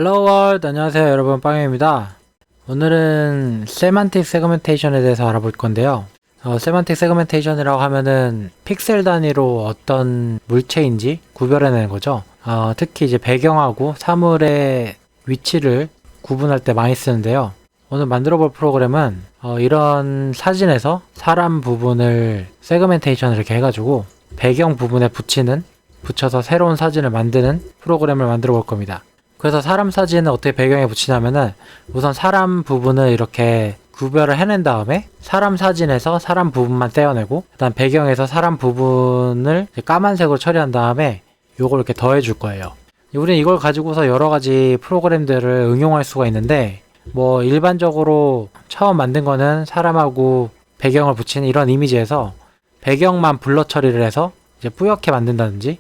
Hello World, 안녕하세요 여러분, 빵영입니다. 오늘은 세만틱 세그멘테이션에 대해서 알아볼 건데요. 세만틱 세그멘테이션이라고 하면은 픽셀 단위로 어떤 물체인지 구별해내는 거죠. 특히 이제 배경하고 사물의 위치를 구분할 때 많이 쓰는데요. 오늘 만들어 볼 프로그램은 이런 사진에서 사람 부분을 세그멘테이션 이렇게 해가지고 배경 부분에 붙여서 새로운 사진을 만드는 프로그램을 만들어 볼 겁니다. 그래서 사람 사진을 어떻게 배경에 붙이냐면은 우선 사람 부분을 이렇게 구별을 해낸 다음에 사람 사진에서 사람 부분만 떼어내고 그다음 배경에서 사람 부분을 까만색으로 처리한 다음에 요걸 이렇게 더해 줄 거예요. 우리는 이걸 가지고서 여러 가지 프로그램들을 응용할 수가 있는데 뭐 일반적으로 처음 만든 거는 사람하고 배경을 붙이는 이런 이미지에서 배경만 블러 처리를 해서 이제 뿌옇게 만든다든지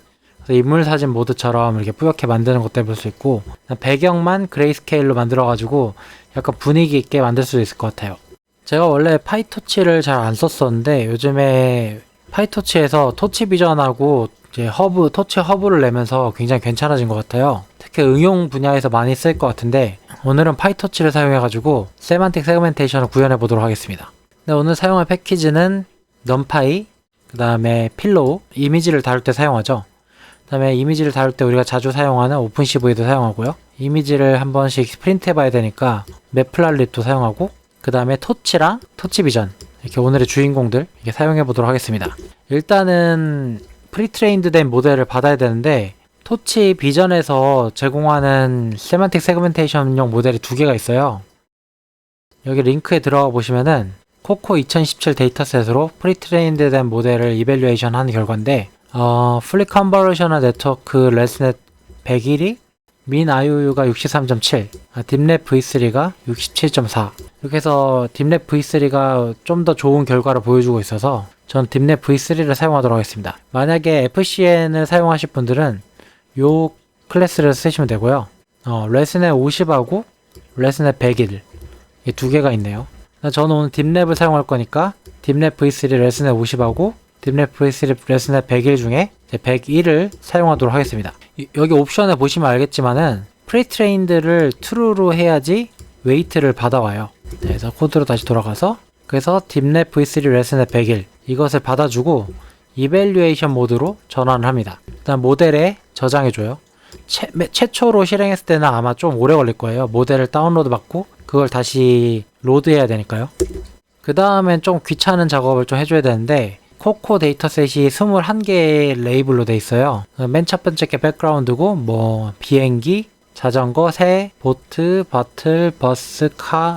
인물 사진 모드처럼 이렇게 뿌옇게 만드는 것도 해볼 수 있고 배경만 그레이스케일로 만들어가지고 약간 분위기 있게 만들 수 있을 것 같아요. 제가 원래 파이토치를 잘 안 썼었는데 요즘에 파이토치에서 토치 비전하고 이제 토치 허브를 내면서 굉장히 괜찮아진 것 같아요. 특히 응용 분야에서 많이 쓸 것 같은데 오늘은 파이토치를 사용해가지고 세만틱 세그멘테이션을 구현해 보도록 하겠습니다. 오늘 사용할 패키지는 넘파이, 그 다음에 필로우, 이미지를 다룰 때 사용하죠. 그 다음에 이미지를 다룰 때 우리가 자주 사용하는 오픈CV도 사용하고요. 이미지를 한 번씩 프린트 해봐야 되니까 매플랄립도 사용하고, 그 다음에 토치랑 토치비전, 이렇게 오늘의 주인공들 이렇게 사용해 보도록 하겠습니다. 일단은 프리트레인드 된 모델을 받아야 되는데 토치비전에서 제공하는 세만틱 세그멘테이션용 모델이 두 개가 있어요. 여기 링크에 들어가 보시면은 코코 2017 데이터셋으로 프리트레인드 된 모델을 이밸류에이션 한 결과인데 풀리 컨버전널 네트워크 레스넷 101이 민 IOU가 63.7, 딥랩 V3가 67.4. 이렇게 해서 딥랩 V3가 좀 더 좋은 결과를 보여주고 있어서 전 딥랩 V3를 사용하도록 하겠습니다. 만약에 FCN을 사용하실 분들은 요 클래스를 쓰시면 되고요. 레스넷 50하고 레스넷 101 이 두 개가 있네요. 저는 오늘 딥랩을 사용할 거니까 딥랩 V3 레스넷 50하고 딥랩 V3 레스넷 101 중에 101을 사용하도록 하겠습니다. 여기 옵션에 보시면 알겠지만은 프리트레인드를 true로 해야지 웨이트를 받아와요. 그래서 코드로 다시 돌아가서 그래서 딥랩 V3 레스넷 101 이것을 받아주고 이밸류에이션 모드로 전환을 합니다. 일단 모델에 저장해줘요. 최초로 실행했을 때는 아마 좀 오래 걸릴 거예요. 모델을 다운로드 받고 그걸 다시 로드해야 되니까요. 그 다음엔 좀 귀찮은 작업을 좀 해줘야 되는데 코코 데이터셋이 21개의 레이블로 돼 있어요. 맨 첫 번째 게 백그라운드고 뭐 비행기, 자전거, 새, 보트, 바틀, 버스,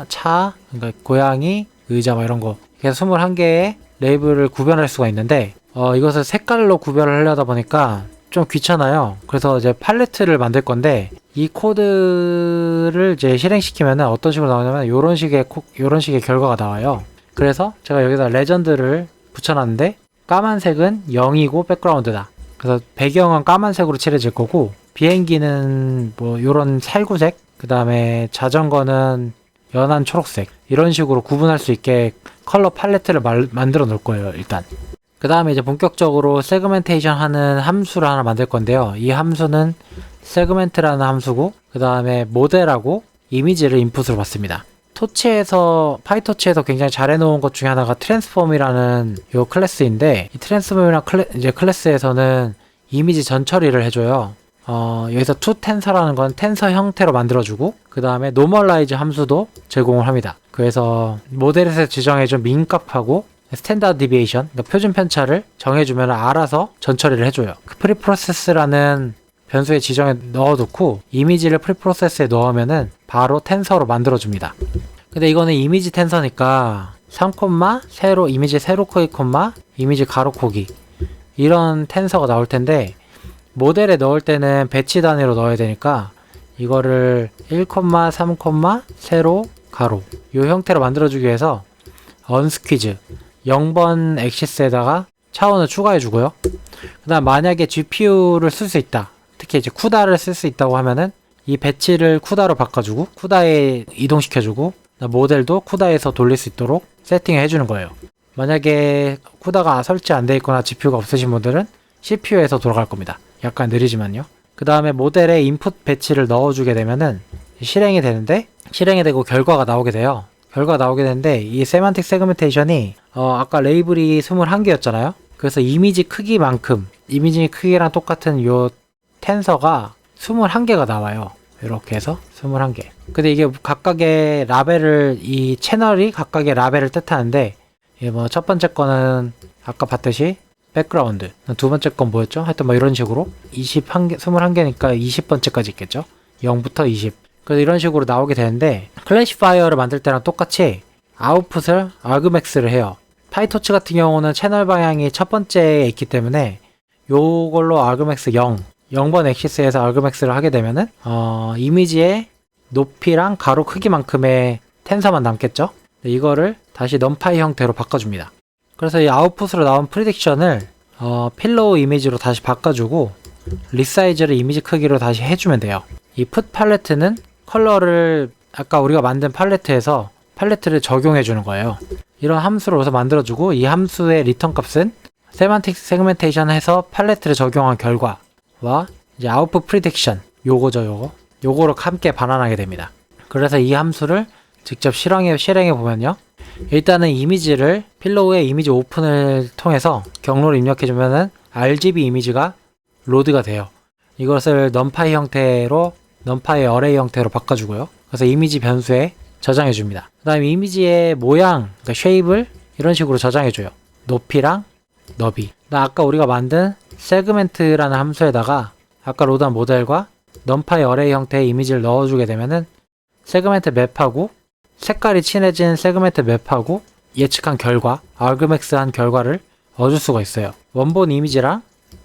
차, 그러니까 고양이, 의자 뭐 이런 거. 그래서 21개의 레이블을 구별할 수가 있는데 이것을 색깔로 구별을 하려다 보니까 좀 귀찮아요. 그래서 이제 팔레트를 만들 건데 이 코드를 이제 실행시키면은 어떤 식으로 나오냐면 요런 식의 결과가 나와요. 그래서 제가 여기다 레전드를 붙여놨는데 까만색은 0이고 백그라운드다. 그래서 배경은 까만색으로 칠해질 거고 비행기는 뭐 요런 살구색, 그 다음에 자전거는 연한 초록색 이런 식으로 구분할 수 있게 컬러 팔레트를 만들어 놓을 거예요. 일단 그 다음에 이제 본격적으로 세그멘테이션 하는 함수를 하나 만들 건데요. 이 함수는 세그멘트라는 함수고 그 다음에 모델하고 이미지를 인풋으로 받습니다. 파이토치에서 굉장히 잘 해놓은 것 중에 하나가 트랜스폼이라는 요 클래스인데 이 트랜스폼이라는 클래스에서는 이미지 전 처리를 해줘요. 여기서 toTensor라는 건 텐서 형태로 만들어주고 그 다음에 normalize 함수도 제공을 합니다. 그래서 모델에서 지정해준 민값하고 스탠다드 디비에이션, 그러니까 표준 편차를 정해주면 알아서 전 처리를 해줘요. 그 프리프로세스라는 변수에 지정해 넣어놓고 이미지를 프리프로세스에 넣으면은 바로 텐서로 만들어줍니다. 근데 이거는 이미지 텐서니까 3, 세로, 이미지 세로 코기, 이미지 가로 코기 이런 텐서가 나올 텐데 모델에 넣을 때는 배치 단위로 넣어야 되니까 이거를 1, 3, 세로, 가로 이 형태로 만들어주기 위해서 언스퀴즈 0번 엑시스에다가 차원을 추가해 주고요. 그 다음 만약에 GPU를 쓸 수 있다. 특히 이제 쿠다를 쓸 수 있다고 하면은 이 배치를 쿠다로 바꿔주고 쿠다에 이동시켜주고 모델도 쿠다에서 돌릴 수 있도록 세팅을 해주는 거예요. 만약에 쿠다가 설치 안 돼 있거나 GPU가 없으신 분들은 CPU에서 돌아갈 겁니다. 약간 느리지만요. 그 다음에 모델에 인풋 배치를 넣어주게 되면은 실행이 되는데, 실행이 되고 결과가 나오게 돼요. 결과가 나오게 되는데, 이 세만틱 세그멘테이션이 아까 레이블이 21개였잖아요. 그래서 이미지 크기만큼, 이미지 크기랑 똑같은 요 텐서가 21개가 나와요. 이렇게 해서 21개. 근데 이게 각각의 라벨을, 이 채널이 각각의 라벨을 뜻하는데, 뭐 첫 번째 거는 아까 봤듯이 백그라운드, 두 번째 건 뭐였죠? 하여튼 뭐 이런 식으로 21개니까 20번째까지 있겠죠? 0부터 20. 그래서 이런 식으로 나오게 되는데, 클래시파이어를 만들 때랑 똑같이 아웃풋을 argmax를 해요. 파이토치 같은 경우는 채널 방향이 첫 번째에 있기 때문에 요걸로 argmax 0번 엑시스에서 argmax를 하게 되면은 이미지의 높이랑 가로 크기만큼의 텐서만 남겠죠? 이거를 다시 numpy 형태로 바꿔줍니다. 그래서 이 아웃풋으로 나온 프리딕션을 필로우 이미지로 다시 바꿔주고 리사이즈를 이미지 크기로 다시 해주면 돼요. 이 풋 팔레트는 컬러를 아까 우리가 만든 팔레트에서 팔레트를 적용해주는 거예요. 이런 함수를 여기서 만들어주고, 이 함수의 리턴 값은 세만틱 세그멘테이션 해서 팔레트를 적용한 결과와 이제 아웃풋 프리딕션, 요거죠. 요거로 함께 반환하게 됩니다. 그래서 이 함수를 직접 실행해 보면요, 일단은 이미지를 필로우의 이미지 오픈을 통해서 경로를 입력해주면은 RGB 이미지가 로드가 돼요. 이것을 numpy 형태로, numpy 어레이 형태로 바꿔주고요. 그래서 이미지 변수에 저장해줍니다. 그 다음에 이미지의 모양, 그러니까 쉐입을 이런 식으로 저장해줘요. 높이랑 너비. 아까 우리가 만든 세그멘트라는 함수에다가 아까 로드한 모델과 numpy 어레이 형태의 이미지를 넣어주게 되면은 세그멘트 맵하고 색깔이 친해진 세그멘트 맵하고 예측한 결과, argmax 한 결과를 얻을 수가 있어요. 원본 이미지랑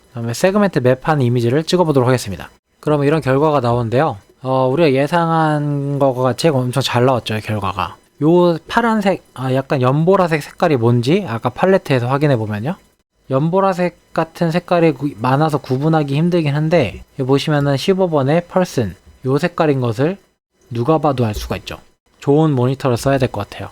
그다음에 세그멘트 맵한 이미지를 찍어보도록 하겠습니다. 그러면 이런 결과가 나오는데요. 우리가 예상한 것과 같이 엄청 잘 나왔죠, 결과가. 요 파란색, 약간 연보라색 색깔이 뭔지 아까 팔레트에서 확인해 보면요. 연보라색 같은 색깔이 많아서 구분하기 힘들긴 한데, 여기 보시면은 15번의 person, 요 색깔인 것을 누가 봐도 알 수가 있죠. 좋은 모니터를 써야 될 것 같아요.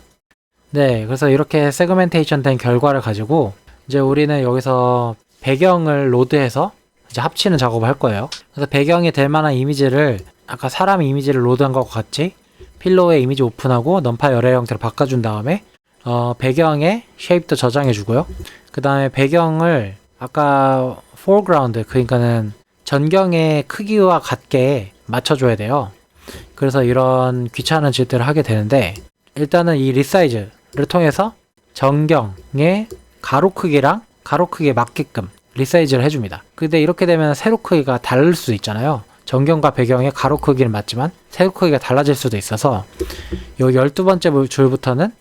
네, 그래서 이렇게 세그멘테이션 된 결과를 가지고 이제 우리는 여기서 배경을 로드해서 이제 합치는 작업을 할 거예요. 그래서 배경이 될 만한 이미지를 아까 사람 이미지를 로드한 것과 같이 필로우의 이미지 오픈하고 numpy 어레이 형태로 바꿔준 다음에 배경의 쉐입도 저장해 주고요. 그 다음에 배경을 아까 foreground, 그러니까는 전경의 크기와 같게 맞춰줘야 돼요. 그래서 이런 귀찮은 짓들을 하게 되는데, 일단은 이 리사이즈를 통해서 전경의 가로 크기랑 가로 크기에 맞게끔 리사이즈를 해줍니다. 근데 이렇게 되면 세로 크기가 다를 수 있잖아요. 전경과 배경의 가로 크기는 맞지만 세로 크기가 달라질 수도 있어서 요 12번째 줄부터는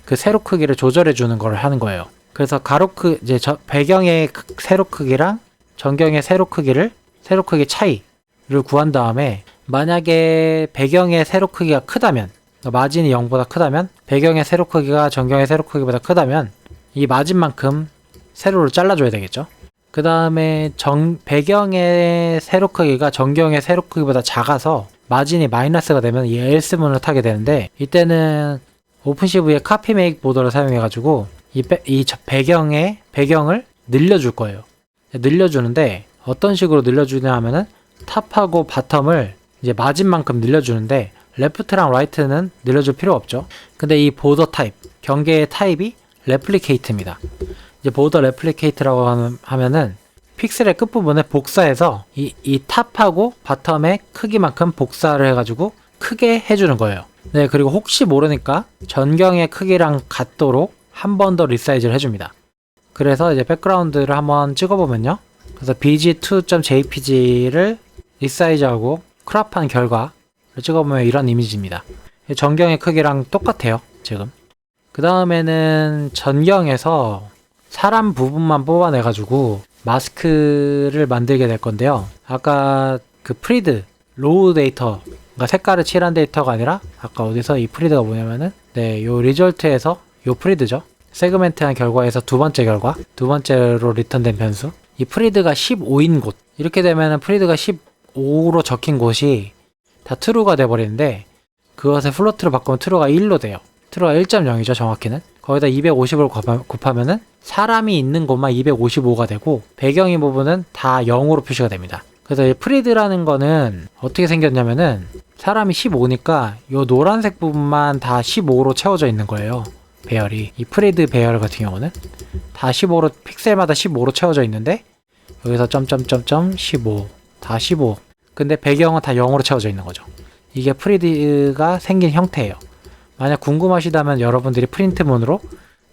그 세로 크기를 조절해 주는 걸 하는 거예요. 그래서 이제 배경의 세로 크기랑 전경의 세로 크기 차이를 구한 다음에, 만약에 배경의 세로 크기가 크다면, 마진이 0보다 크다면, 배경의 세로 크기가 전경의 세로 크기보다 크다면 이 마진만큼 세로를 잘라줘야 되겠죠. 그 다음에 배경의 세로 크기가 전경의 세로 크기보다 작아서 마진이 마이너스가 되면 이 else문을 타게 되는데, 이때는 오픈CV의 카피 메이크 보더를 사용해가지고 이 배경을 늘려줄 거예요. 늘려주는데 어떤 식으로 늘려주냐 하면은 탑하고 바텀을 이제 마진만큼 늘려주는데, 레프트랑 라이트는 늘려줄 필요 없죠. 근데 이 보더 타입, 경계의 타입이 레플리케이트입니다. 이제 보더 레플리케이트라고 하면은 픽셀의 끝부분에 복사해서 이 탑하고 바텀의 크기만큼 복사를 해가지고 크게 해주는 거예요. 네, 그리고 혹시 모르니까 전경의 크기랑 같도록 한 번 더 리사이즈를 해줍니다. 그래서 이제 백그라운드를 한번 찍어보면요. 그래서 bg2.jpg를 리사이즈하고 크롭한 결과를 찍어보면 이런 이미지입니다. 전경의 크기랑 똑같아요, 지금. 그 다음에는 전경에서 사람 부분만 뽑아내가지고 마스크를 만들게 될 건데요. 아까 그 프리드, 로우 데이터, 그러니까 색깔을 칠한 데이터가 아니라 아까 어디서 이 프리드가 뭐냐면은 요 리절트에서 요 프리드죠. 세그멘트한 결과에서 두 번째로 리턴된 변수. 이 프리드가 15인 곳. 이렇게 되면은 프리드가 15로 적힌 곳이 다 true가 돼버리는데, 그것을 플로트로 바꾸면 true가 1로 돼요. true가 1.0이죠, 정확히는. 거기다 250을 곱하면은 사람이 있는 곳만 255가 되고, 배경인 부분은 다 0으로 표시가 됩니다. 그래서 이 프리드라는 거는 어떻게 생겼냐면은 사람이 15니까 요 노란색 부분만 다 15로 채워져 있는 거예요. 배열이. 이 프리드 배열 같은 경우는 다 15로, 픽셀마다 15로 채워져 있는데 여기서 점점점점 15, 다 15. 근데 배경은 다 0으로 채워져 있는 거죠. 이게 프리드가 생긴 형태예요. 만약 궁금하시다면 여러분들이 프린트문으로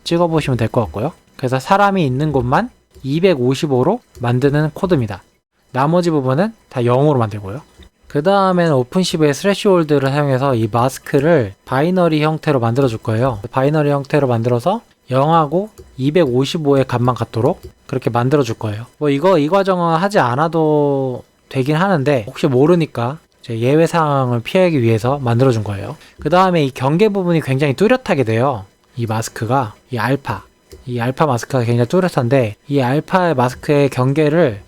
찍어보시면 될 것 같고요. 그래서 사람이 있는 곳만 255로 만드는 코드입니다. 나머지 부분은 다 0으로 만들고요. 그 다음에는 오픈시브의 스래시홀드를 사용해서 이 마스크를 바이너리 형태로 만들어 줄 거예요. 바이너리 형태로 만들어서 0하고 255의 값만 같도록 그렇게 만들어 줄 거예요. 뭐 이 과정은 하지 않아도 되긴 하는데 혹시 모르니까 예외 사항을 피하기 위해서 만들어 준 거예요. 그 다음에 이 경계 부분이 굉장히 뚜렷하게 돼요. 이 마스크가, 이 알파 마스크가 굉장히 뚜렷한데 이 알파 마스크의 경계를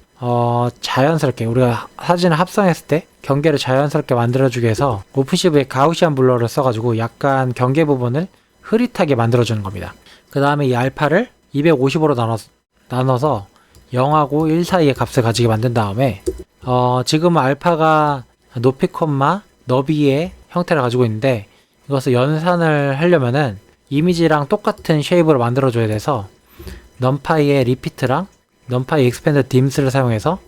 자연스럽게 우리가 사진을 합성했을 때 경계를 자연스럽게 만들어주기 위해서 오픈시브의 가우시안 블러를 써가지고 약간 경계 부분을 흐릿하게 만들어주는 겁니다. 그 다음에 이 알파를 255로 나눠서 0하고 1 사이의 값을 가지게 만든 다음에 지금 알파가 높이 콤마 너비의 형태를 가지고 있는데 이것을 연산을 하려면은 이미지랑 똑같은 쉐입으로 만들어줘야 돼서 넘파이의 리피트랑 넘파이 익스펜드 딤스를 사용해서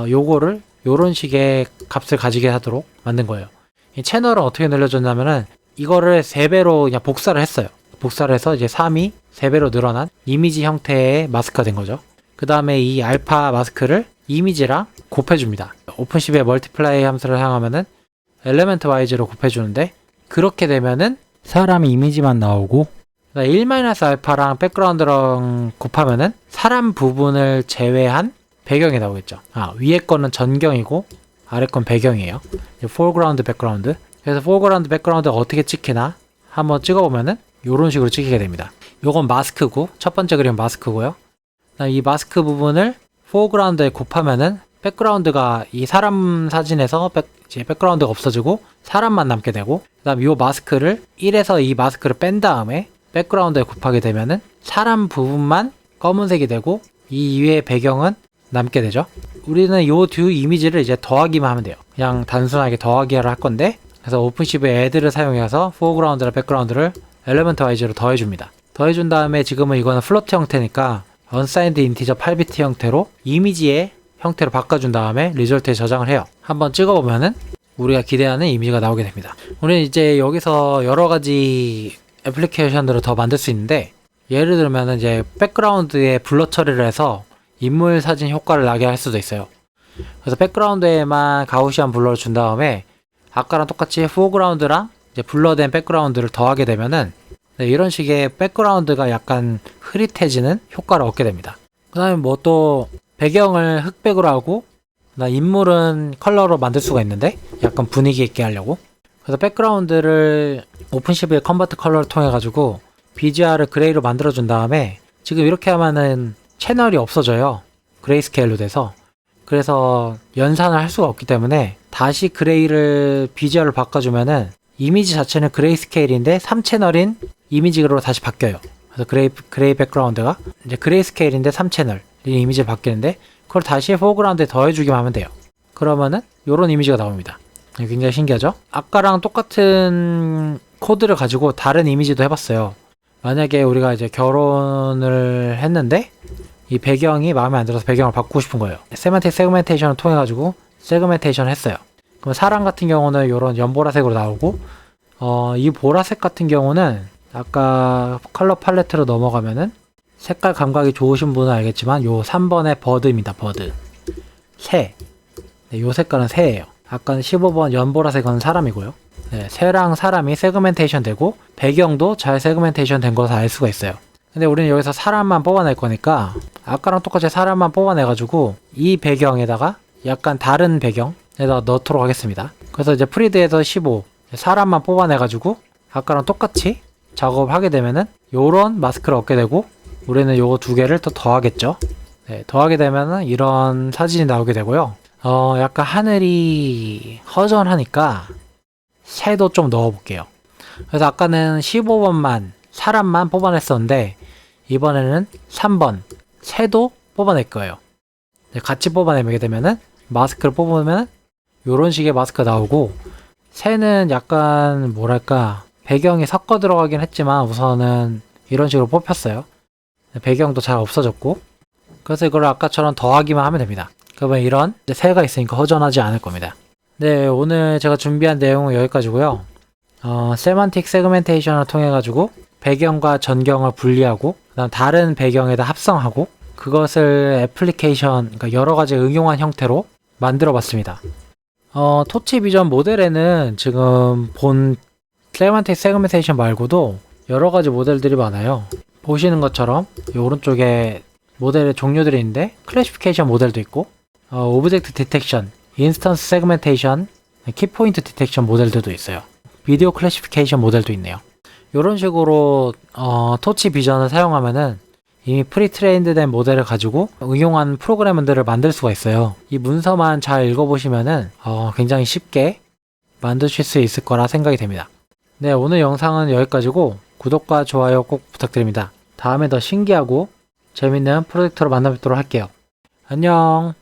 요거를 요런 식의 값을 가지게 하도록 만든 거예요. 이 채널은 어떻게 늘려줬냐면은 이거를 3배로 그냥 복사를 했어요. 복사를 해서 이제 3이 3배로 늘어난 이미지 형태의 마스크가 된 거죠. 그 다음에 이 알파 마스크를 이미지랑 곱해줍니다. 오픈시브의 멀티플라이 함수를 사용하면은 엘리멘트 와이즈로 곱해주는데 그렇게 되면은 사람 이미지만 나오고 1-알파랑 백그라운드랑 곱하면은 사람 부분을 제외한 배경이 나오겠죠. 위에 거는 전경이고 아래 건 배경이에요. foreground, background. 그래서 foreground, background가 어떻게 찍히나 한번 찍어보면은 이런 식으로 찍히게 됩니다. 요건 마스크고 첫 번째 그림은 마스크고요. 이 마스크 부분을 foreground에 곱하면은 백그라운드가 이 사람 사진에서 이제 백그라운드가 없어지고 사람만 남게 되고 그 다음 이 마스크를 1에서 이 마스크를 뺀 다음에 백그라운드에 곱하게 되면은 사람 부분만 검은색이 되고 이 위에 배경은 남게 되죠. 우리는 이 두 이미지를 이제 더하기만 하면 돼요. 그냥 단순하게 더하기를 할 건데 그래서 오픈시브의 add를 사용해서 foreground랑 background를 엘리먼트 와이즈로 더해줍니다. 더해준 다음에 지금은 이거는 플로트 형태니까 unsigned integer 8비트 형태로 이미지의 형태로 바꿔준 다음에 리졸트에 저장을 해요. 한번 찍어보면은 우리가 기대하는 이미지가 나오게 됩니다. 우리는 이제 여기서 여러가지 애플리케이션들을 더 만들 수 있는데 예를 들면 이제 백그라운드에 블러 처리를 해서 인물 사진 효과를 나게 할 수도 있어요. 그래서 백그라운드에만 가우시안 블러를 준 다음에 아까랑 똑같이 포그라운드랑 이제 블러된 백그라운드를 더하게 되면은 이런 식의 백그라운드가 약간 흐릿해지는 효과를 얻게 됩니다. 그 다음에 뭐 또 배경을 흑백으로 하고 인물은 컬러로 만들 수가 있는데 약간 분위기 있게 하려고 그래서 백그라운드를 오픈시브의 컨버트 컬러를 통해 가지고 BGR을 그레이로 만들어 준 다음에 지금 이렇게 하면은 채널이 없어져요. 그레이스케일로 돼서 그래서 연산을 할 수가 없기 때문에 다시 그레이를 BGR로 바꿔주면은 이미지 자체는 그레이스케일인데 3채널인 이미지로 다시 바뀌어요. 그래서 그레이 백그라운드가 이제 그레이스케일인데 3채널 이 이미지를 바뀌는데 그걸 다시 포그라운드에 더해주기만 하면 돼요. 그러면은 요런 이미지가 나옵니다. 굉장히 신기하죠? 아까랑 똑같은 코드를 가지고 다른 이미지도 해봤어요. 만약에 우리가 이제 결혼을 했는데 이 배경이 마음에 안 들어서 배경을 바꾸고 싶은 거예요. 세만틱 세그멘테이션을 통해 가지고 세그멘테이션을 했어요. 그럼 사람 같은 경우는 요런 연보라색으로 나오고 이 보라색 같은 경우는 아까 컬러 팔레트로 넘어가면은 색깔 감각이 좋으신 분은 알겠지만 요 3번의 버드입니다. 버드 새. 네, 요 색깔은 새예요. 아까는 15번 연보라색은 사람이고요. 네, 새랑 사람이 세그멘테이션 되고 배경도 잘 세그멘테이션 된 것을 알 수가 있어요. 근데 우리는 여기서 사람만 뽑아낼 거니까 아까랑 똑같이 사람만 뽑아내가지고 이 배경에다가 약간 다른 배경에다 넣도록 하겠습니다. 그래서 이제 프리드에서 15 사람만 뽑아내가지고 아까랑 똑같이 작업을 하게 되면은 요런 마스크를 얻게 되고 우리는 요거 두 개를 또 더하겠죠. 네, 더하게 되면은 이런 사진이 나오게 되고요. 약간 하늘이 허전하니까 새도 좀 넣어 볼게요. 그래서 아까는 15번만 사람만 뽑아냈었는데 이번에는 3번 새도 뽑아낼 거예요. 같이 뽑아내게 되면은 마스크를 뽑으면 이런 식의 마스크가 나오고, 새는 약간 뭐랄까 배경이 섞어 들어가긴 했지만 우선은 이런 식으로 뽑혔어요. 배경도 잘 없어졌고, 그래서 이걸 아까처럼 더하기만 하면 됩니다. 그러면 이런 새가 있으니까 허전하지 않을 겁니다. 네, 오늘 제가 준비한 내용은 여기까지고요. 세만틱 세그멘테이션을 통해 가지고 배경과 전경을 분리하고 그다음 다른 배경에다 합성하고 그것을 애플리케이션, 그러니까 여러 가지 응용한 형태로 만들어 봤습니다. 토치 비전 모델에는 지금 본 세만틱 세그멘테이션 말고도 여러 가지 모델들이 많아요. 보시는 것처럼 이 오른쪽에 모델의 종류들이 있는데 클래시피케이션 모델도 있고, 오브젝트 디텍션, 인스턴스 세그멘테이션, 키포인트 디텍션 모델들도 있어요. 비디오 클래시피케이션 모델도 있네요. 이런 식으로 토치 비전을 사용하면은 이미 프리트레인드된 모델을 가지고 응용한 프로그램들을 만들 수가 있어요. 이 문서만 잘 읽어보시면은 굉장히 쉽게 만드실 수 있을 거라 생각이 됩니다. 네, 오늘 영상은 여기까지고 구독과 좋아요 꼭 부탁드립니다. 다음에 더 신기하고 재밌는 프로젝트로 만나 뵙도록 할게요. 안녕.